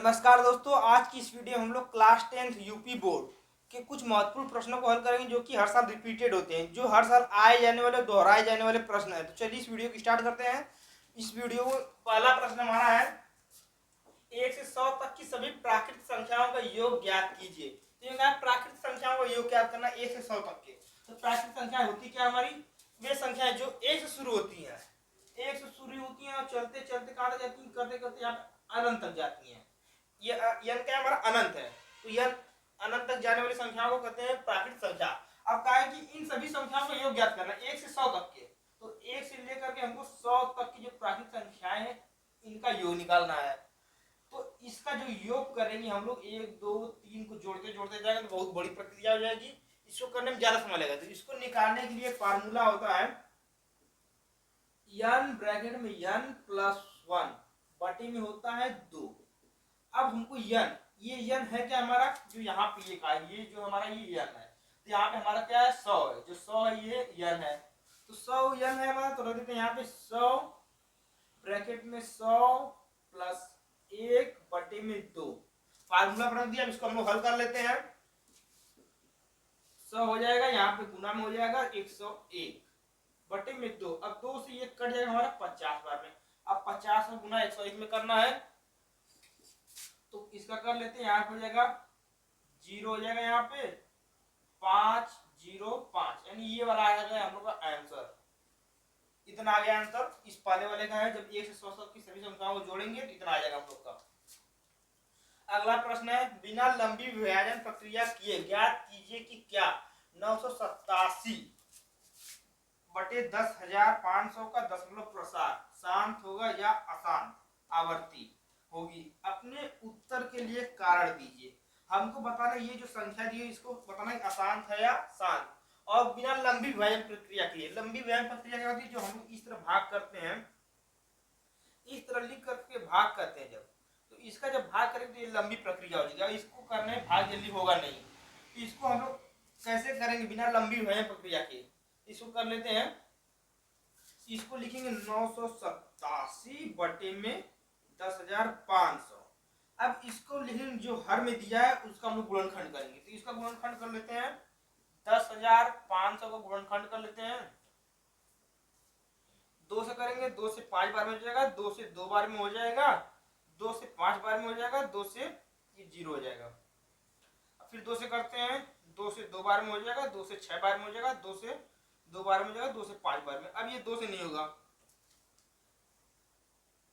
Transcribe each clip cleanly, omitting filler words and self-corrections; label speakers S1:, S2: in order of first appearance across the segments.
S1: नमस्कार दोस्तों, आज की इस वीडियो में हम लोग क्लास 10th यूपी बोर्ड के कुछ महत्वपूर्ण प्रश्नों को हल करेंगे जो कि हर साल रिपीटेड होते हैं, जो हर साल आए जाने वाले दोहराए जाने वाले प्रश्न है। तो चलिए इस वीडियो को स्टार्ट करते हैं। इस वीडियो को पहला प्रश्न हमारा है, 1 से 100 तक की सभी प्राकृतिक संख्याओं का योग ज्ञात कीजिए। तो ये क्या, प्राकृतिक संख्याओं का योग ज्ञात करना 1 से 100 तक के। तो प्राकृतिक संख्या होती क्या हमारी, वे संख्याएं जो 1 से शुरू होती हैं, 1 से शुरू होती हैं और चलते चलते कहाँ तक जाती हैं, करते करते यहाँ पे अनंत तक जाती हैं। ये यन क्या हमारा अनंत है, तो यन अनंत तक जाने वाली संख्याओं को कहते हैं प्राकृतिक संख्या। अब कहा है कि इन सभी संख्याओं का योग ज्ञात करना 1 से 100 तक के। तो 1 से लेकर के हमको 100 तक की जो प्राकृतिक संख्याएं हैं इनका योग निकालना है। तो इसका जो योग करेंगे हम लोग 1 2 3 को जोड़ते जोड़ते जाएंगे तो बहुत बड़ी प्रक्रिया हो जाएगी, इसको करने में ज्यादा समय लगेगा। तो इसको निकालने के लिए फार्मूला होता है n ब्रैकेट में n प्लस 1 बटे में होता है 2। अब हमको यन, ये यन है क्या हमारा, जो यहाँ पे ये का ये जो हमारा ये यन है, तो यहाँ पे हमारा क्या है 100 है, जो 100 है ये यन है। तो 100 यन है हमारा, तो रख देते हैं यहाँ पे 100 ब्रैकेट में 100 प्लस 1 बटे में 2। फार्मूला रख दिया। अब इसको हम लोग हल कर लेते हैं। 100 हो जाएगा, यहाँ पे गुना में हो जाएगा 101 बटे में 2। अब 2 से 1 कट जाएगा हमारा 50 बार में। अब 50 में गुना 101 में करना है, तो इसका कर लेते हैं। यहाँ पे हो जाएगा 0 हो जाएगा, यहाँ पे 505 यानी ये वाला आ जाएगा हम लोग का आंसर। इतना आ गया आंसर इस पहले वाले का है। जब 1 से 100 तक की सभी संख्याओं को जोड़ेंगे तो इतना आ जाएगा हम लोग का। अगला प्रश्न है, बिना लंबी विभाजन प्रक्रिया किए ज्ञात कीजिए कि क्या 987 बटे 10,500 का दशमलव प्रसार शांत होगा या अशांत आवर्ती होगी। अपने उत्तर के लिए कारण दीजिए। हमको बताना ये जो संख्या दी है इसको बताना अशांत है या शांत, और बिना लंबी विभाजन प्रक्रिया के लिए। लंबी विभाजन प्रक्रिया क्या होती है, जो हम इस तरह भाग करते हैं, इस तरह लिख करके भाग करते हैं जब, तो इसका जब भाग करेंगे तो ये लंबी प्रक्रिया हो जाएगी। इसको करने में भाग जल्दी होगा नहीं, तो इसको हम लोग कैसे करेंगे बिना लंबी विभाजन प्रक्रिया के। इसको कर लेते हैं, इसको लिखेंगे 987 बटे में 10,500। अब इसको लिखेंगे जो हर में दिया है उसका हम लोग गुणनखंड करेंगे। तो इसका गुणनखंड कर लेते हैं, 10,500 का गुणनखंड कर लेते हैं। 2 से करेंगे, 2 से 5 बार में हो जाएगा, 2 से 2 बार में हो जाएगा, 2 से 5 बार में हो जाएगा, 2 से ये 0 हो जाएगा। फिर 2 से करते हैं, 2 से 2 बार में हो जाएगा, 2 से 6 बार में हो जाएगा, 2 से 2 बार में हो जाएगा, 2 से 5 बार में। अब ये 2 से नहीं होगा,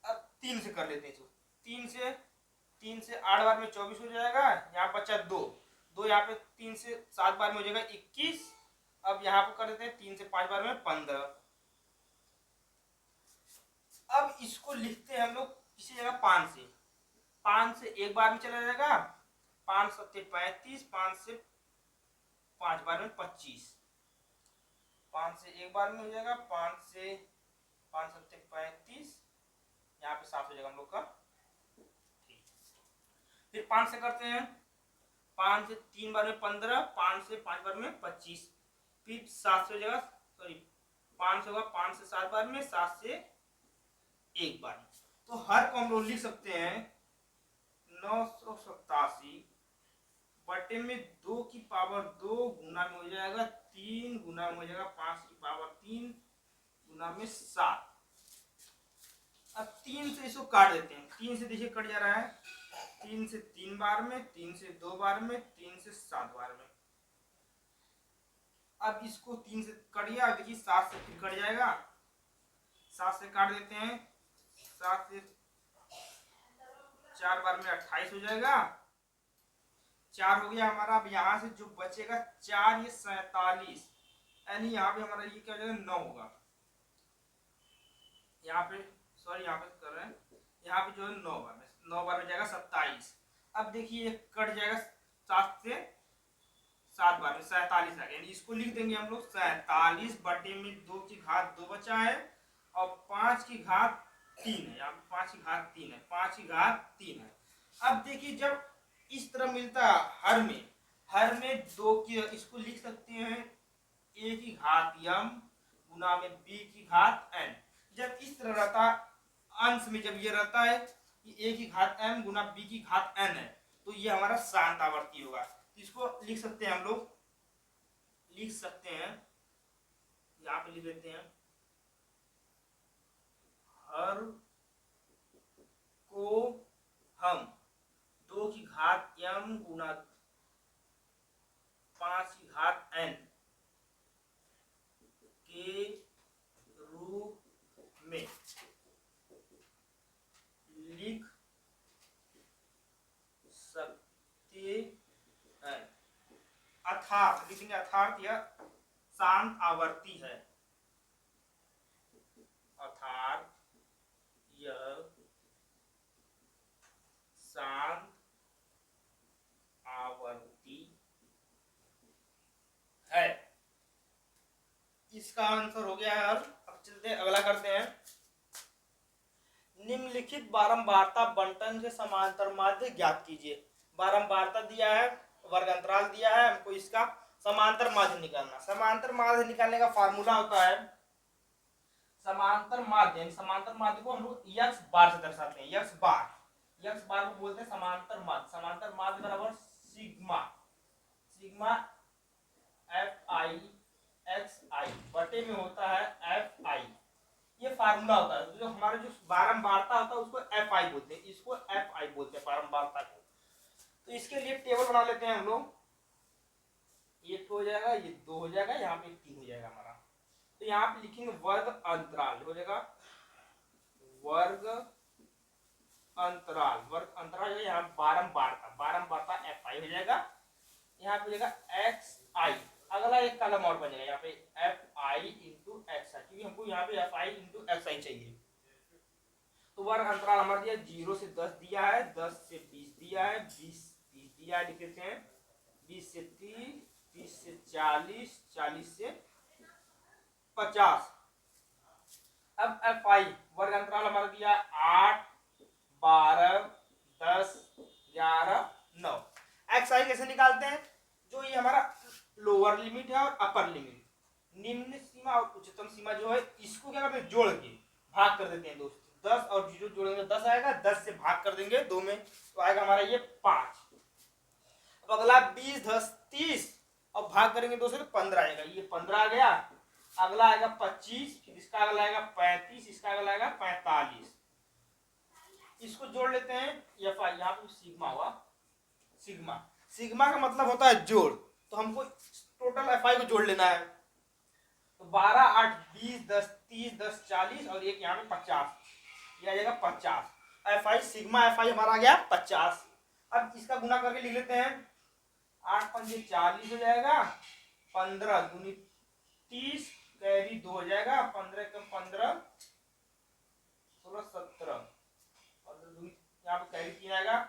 S1: अब 3 से कर लेते हैं। 3 से 8 बार में 24 हो जाएगा, यहाँ बचा 2 यहाँ पे 3 से 7 बार में हो जाएगा 21। अब यहाँ पे कर देते हैं 3 से 5 बार में 15। अब इसको लिखते हैं हम लोग इसी जगह 5 से 1 बार में चला जाएगा, 5 सत्ते 35, 5 से 5 बार में 25, 5 से 1 बार में हो जाएगा, 5 से 5 सत्ते 35, यहाँ पे 7 हो जाएगा हम लोग का। फिर 5 से करते हैं, 5 से 3 बार में 15, 5 से 5 बार में 25, फिर 7 से हो जाएगा, सॉरी 5 होगा 5 से 7 बार में, 7 से 1 बार। तो हर को हम लोग लिख सकते हैं 987 बटे में 2 की पावर 2 गुना में हो जाएगा 3 गुना में हो जाएगा 5 की पावर 3 गुना में 7। अब 3 से इसको काट देते हैं। 3 से देखिए कट जा रहा है, 3 से 3 बार में, 3 से 2 बार में, 3 से 7 बार में। अब इसको 3 से कट गया, देखिए 7 से फिर कट जाएगा, 7 से काट देते हैं, 7 से 4 बार में 28 हो जाएगा, 4 हो गया हमारा। अब यहाँ से जो बचेगा 4 ये 47, यानी यहाँ पे हमारा ये क्या हो जाएगा 9 होगा। यहाँ पे सॉरी यहाँ पे कर रहे हैं, यहाँ पे जो है 9 बार में जाएगा 27। अब देखिए कट जाएगा 7 से 7 बार में 47 आ गया, यानी इसको लिख देंगे हम लोग 47 बटे में 2 की घात 2 बचा है और 5 की घात 3 है, यहाँ पे 5 की घात 3 है, 5 की घात 3 है। अब देखिए जब इस तरह मिलता हर में 2 की, इसको लिख सकते हैं a की घात m गुना में b की घात n। जब इस तरह रहता अंश में, जब ये रहता है कि a की घात m गुना b की घात n है, तो ये हमारा शांत आवर्ती होगा। तो इसको लिख सकते हैं हम लोग, लिख सकते हैं, यहाँ पे लिख लेते हैं, हर को हम 2 की घात m गुना 5 की घात n के रूप में लिख सकते हैं। अर्थात लिखेंगे, अर्थात यह शांत आवर्ती है, अर्थात यह शांत आवर्ती है। इसका आंसर हो गया है हल। अब चलते हैं, अगला करते हैं। निम्नलिखित बारंबारता बंटन के समांतर माध्य ज्ञात कीजिए। बारंबारता दिया है, वर्ग अंतराल दिया है, हमको इसका समांतर माध्य निकालना। समांतर माध्य निकालने का फार्मूला होता है, समांतर माध्य, समांतर माध्य को हम लोग यक्स बार से दर्शाते हैं, यक्स बार, यक्स बार को बोलते हैं समांतर माध्य। समांतर माध्य बराबर sigma, sigma F I X I बटे में होता है एफ आई। ये फार्मूला होता है, जो हमारे जो बारंबारता होता है उसको एफ आई बोलते हैं, इसको एफ आई बोलते हैं बारंबारता को। तो इसके लिए टेबल बना लेते हैं हम लोग, ये हो जाएगा, ये 2 हो जाएगा, यहाँ पे 3 हो जाएगा हमारा। तो यहाँ पे लिखेंगे वर्ग अंतराल, हो जाएगा वर्ग अंतराल, वर्ग अंतराल, यहाँ बारंबारता, बारंबारता एफ आई हो जाएगा, यहाँ पे हो जाएगा एक्स आई। अगला एक कॉलम और बनेगा यहाँ पे एफ आई इंटू एक्स आई, क्योंकि हमको यहाँ पे एफ आई इंटू एक्स आई चाहिए। तो वर्ग अंतराल हमारा दिया 0 से 10 दिया है, 10 से 20 दिया है, 20 दिया है, लिख देते हैं 20 से 30, 30 से 40, 40 से 50। अब एफ आई वर्ग अंतराल हमारा दिया 8, 12, 10, 11, 9। एक्स आई कैसे निकालते हैं? जो ये हमारा लोअर लिमिट है और अपर लिमिट, निम्न सीमा और उच्चतम सीमा जो है, इसको क्या करते हैं, जोड़ के भाग कर देते हैं दोस्तों। 10 और 0 जोड़ेंगे 10 आएगा, 10 से भाग कर देंगे 2 में, तो आएगा हमारा ये 5। अब अगला 20, 10, 30 और भाग करेंगे 2 से तो 15 आएगा, ये 15 आ गया। अगला आएगा 25, फिर इसका अगला आएगा 35, इसका अगला आएगा 45। इसको जोड़ लेते हैं, एफ आई, यहाँ पे सिग्मा हुआ, सिग्मा, सिग्मा का मतलब होता है जोड़, तो हमको टोटल एफ आई को जोड़ लेना है। तो 12, 8, 20, 10, 30, 10, 40 और एक यहाँ पे 50, ये आ जाएगा 50। एफ आई, सिग्मा एफ आई हमारा आ गया 50। अब इसका गुना करके लिख लेते हैं, 8 पंजे 40 हो जाएगा, 15 दूनी 30, कैरी 2 हो जाएगा, 15 कम 15, 16, 17, 15 दूनी यहाँ पे कैरी 3 आएगा,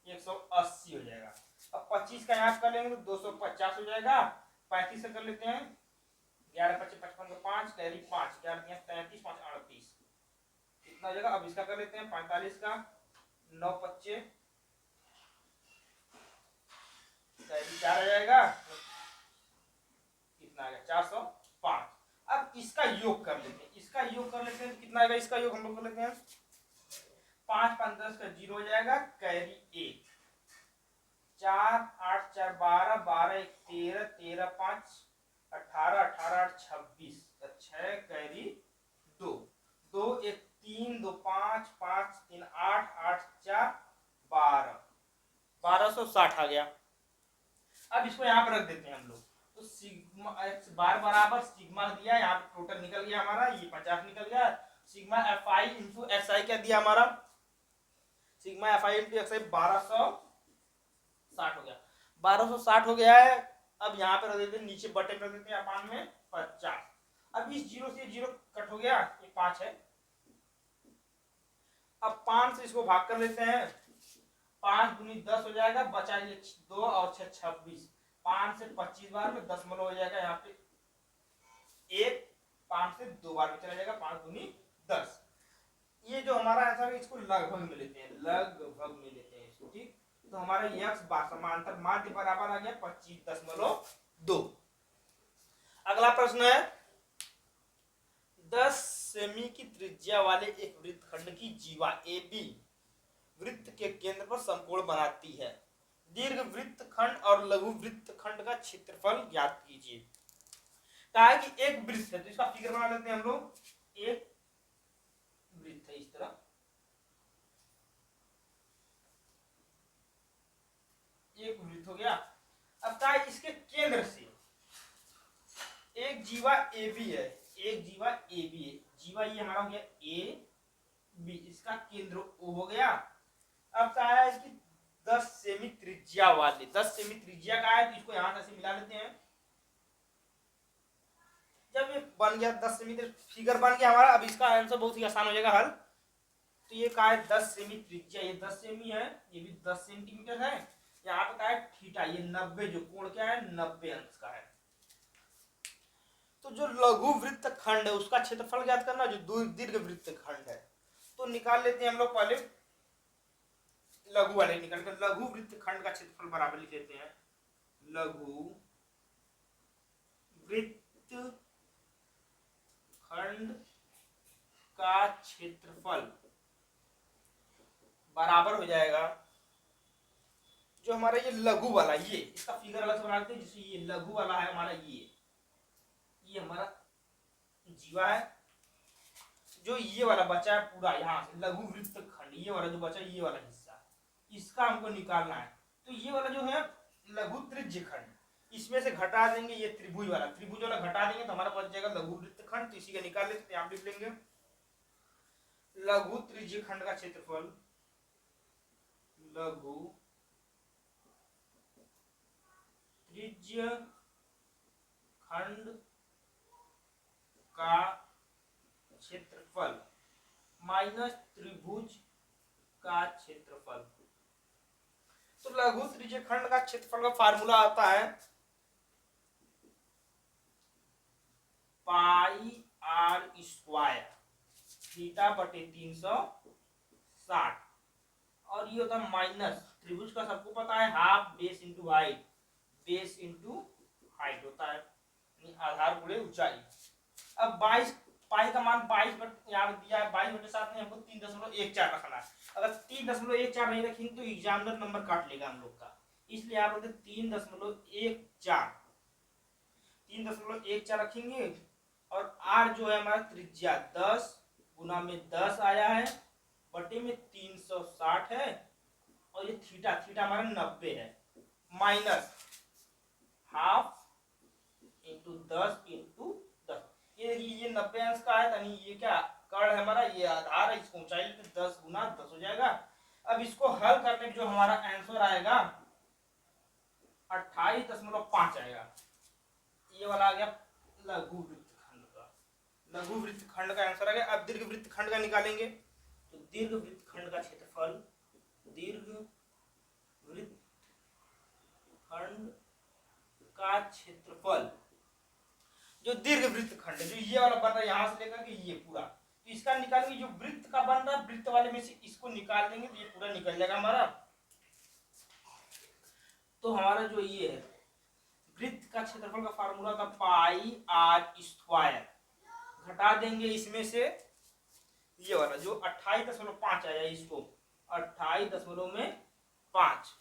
S1: 180 हो जाएगा। अब 25 का यहाँ कर लेंगे तो 250 हो जाएगा। 35 से कर लेते हैं, 11 25 55 का 5, कैरी 5, 11 33, 5 38, इतना हो जाएगा। अब इसका कर लेते हैं 45 का, 9 25 कैरी 4 आ जाएगा, कितना आएगा 405। अब इसका योग कर लेते हैं, इसका योग कर लेते हैं, कितना आएगा इसका योग हम लोग कर लेते हैं, 5 5 10 का 0 हो जाएगा, कैरी 1, 4 8 4 12, 12 1 13, 13 5 18, 18 8 26, 6 कैरी 2, 2 1 3, 2 5, 5 3 8, 8 4 12, 1260 आ गया। अब इसको यहाँ पर रख देते हैं हम लोग, तो सिग्मा एक्स बार बराबर सिग्मा दिया, यहाँ पे टोटल निकल गया हमारा, ये 50 निकल गया। Sigma F I into X I क्या दिया हमारा, sigma F I into X I 1260 हो गया, 1260 हो गया है। अब यहाँ पे रख देते हैं, नीचे बटे रख देते हैं अपान में 50। अब इस 0 से 0 कट हो गया, ये 5 है। अब 5 से इसको भाग कर लेते हैं, 5 दूनी 10 हो जाएगा, बचा ये 2 और 6 26, 5 से 25 बार में दशमलव हो जाएगा, यहाँ पे 1, 5 से 2 बार में चला जाएगा, 5 दूनी 10। ये जो हमारा आंसर है इसको लगभग में लेते हैं, लगभग में लेते हैं इसको, ठीक। तो हमारा यक्स बार समांतर माध्य बराबर आ गया 25.2। अगला प्रश्न है, 10 सेमी की त्रिज्या वाले एक वृत्तखंड की जीवा ए बी वृत्त के केंद्र पर समकोण बनाती है। दीर्घ वृत्तखंड और लघु वृत्तखंड का क्षेत्रफल ज्ञात कीजिए। कहा है कि एक वृत्त है, तो इसका फिगर बना लेते हैं हम लोग। एक वृत्त है इस तरह, एक वृत्त हो गया। अब कहा है इसके केंद्र से एक जीवा ए बी है, एक जीवा ए बी है। जीवा ये हमारा हो गया ए बी, इसका केंद्र ओ हो गया। अब कहा है इसकी 10 सेमी त्रिज्या वाली, 10 सेमी त्रिज्या का है, तो इसको यहां से मिला लेते हैं। जब ये बन गया 10 सेमी, फिगर बन गया हमारा। अब इसका आंसर बहुत ही आसान हो जाएगा हल। तो ये कहा है 10 सेमी त्रिज्या, ये 10 सेमी है, ये भी 10 सेंटीमीटर है। यहाँ पे कहा है थीटा, ये 90, जो कोण क्या है 90 अंश का है। तो जो लघु वृत्त खंड है उसका क्षेत्रफल ज्ञात करना, जो दीर्घ वृत्त खंड है। तो निकाल लेते हैं हम लोग पहले लघु वाले निकाल कर। लघु वृत्त खंड का क्षेत्रफल बराबर लिख लेते हैं। लघु वृत्त खंड का क्षेत्रफल बराबर हो जाएगा जो हमारा ये लघु वाला, ये इसका फिगर अलग से बना लेते हैं। जैसे ये लघु वाला है हमारा, ये हमारा जीवा है। जो ये वाला बचा है पूरा यहाँ से लघु वृत्त खंड, ये वाला जो बचा है, ये वाला हिस्सा, इसका हमको निकालना है। तो ये वाला जो है लघु त्रिज्य खंड, इसमें से घटा देंगे ये त्रिभुज वाला घटा देंगे तो हमारा बच जाएगा लघु वृत्त खंड। तो इसी का निकाल लेते हैं, आप लिख लेंगे लघु त्रिज्य खंड का क्षेत्रफल, लघु त्रिज्य खंड का क्षेत्रफल माइनस त्रिभुज का क्षेत्रफल। तो लघु त्रिज्य खंड का क्षेत्रफल का फार्मूला आता है पाई आर स्क्वायर थीटा बटे 360, और ये होता है माइनस त्रिभुज का सबको पता है half base into height, base into height होता है, आधार गुणे ऊंचाई। अब 22 पाई का मान 22 यहाँ दिया है 22/7 में हमको 3.14 रखना है। अगर 3.14 नहीं रखेंगे तो एग्जामिनर नंबर काट लेगा हम लोग का, इसलिए आप लोग 3.14 रखेंगे। और आर जो है हमारा त्रिज्या 10 गुना में 10 आया है, बटे में 360 है, और ये थीटा हमारा 90 है, माइनस हाफ इंटू 10 इंटू 10। ये 90 अंश का है, यानी ये क्या कर्ण है हमारा, ये आधार है, इसको ऊंचाई लेते 10 गुना 10 हो जाएगा। अब इसको हल करने जो हमारा आंसर आएगा 28.5 आएगा। ये वाला आ गया लघु वृत्तखंड का, लघु वृत्तखंड का आंसर आ गया। अब दीर्घ वृत्तखंड का निकालेंगे। तो दीर्घ वृत्तखंड का क्षेत्रफल, दीर्घ वृत्तखंड का क्षेत्रफल, जो दीर्घ वृत्तखंड है, जो ये वाला बन रहा है यहां से लेकर के ये पूरा, तो इसका निकालेंगे। जो वृत्त का बन रहा है वृत्त वाले में से इसको निकाल देंगे तो ये पूरा निकल जाएगा हमारा। तो हमारा जो ये है वृत्त का क्षेत्रफल का फार्मूला था पाई आर स्क्वायर, घटा देंगे इसमें से ये वाला जो 28.5 आया, इसको 28.5।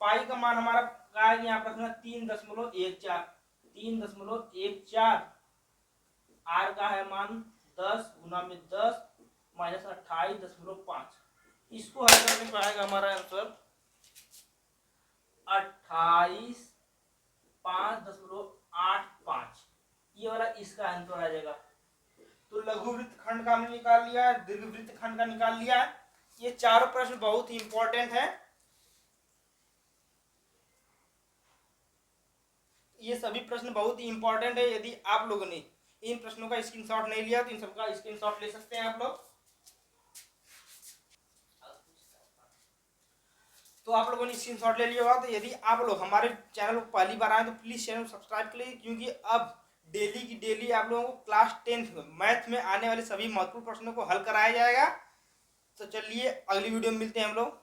S1: पाई का मान हमारा यहाँ पर रखना 3.14, आर का है मान 10 गुना में 10 माइनस 28.5। इसको हल करने पर आएगा हमारा आंसर 28.585। ये वाला इसका आंसर आ जाएगा। तो लघु वृत्त खंड का हमने निकाल लिया है, दीर्घ वृत्त खंड का निकाल लिया है। ये चारों प्रश्न बहुत ही इंपॉर्टेंट है, ये सभी प्रश्न बहुत ही इंपॉर्टेंट है। यदि आप लोगों ने इन प्रश्नों का स्क्रीनशॉट नहीं लिया तो इन सबका स्क्रीनशॉट ले सकते हैं आप लोग। तो आप लोगों ने स्क्रीनशॉट ले लिया होगा। तो यदि आप लोग हमारे चैनल को पहली बार आए तो प्लीज चैनल को सब्सक्राइब कर लीजिए, क्योंकि अब डेली की डेली आप लोगों को क्लास 10th मैथ में आने वाले सभी महत्वपूर्ण प्रश्नों को हल कराया जाएगा। तो चलिए अगली वीडियो में मिलते हैं हम लोग।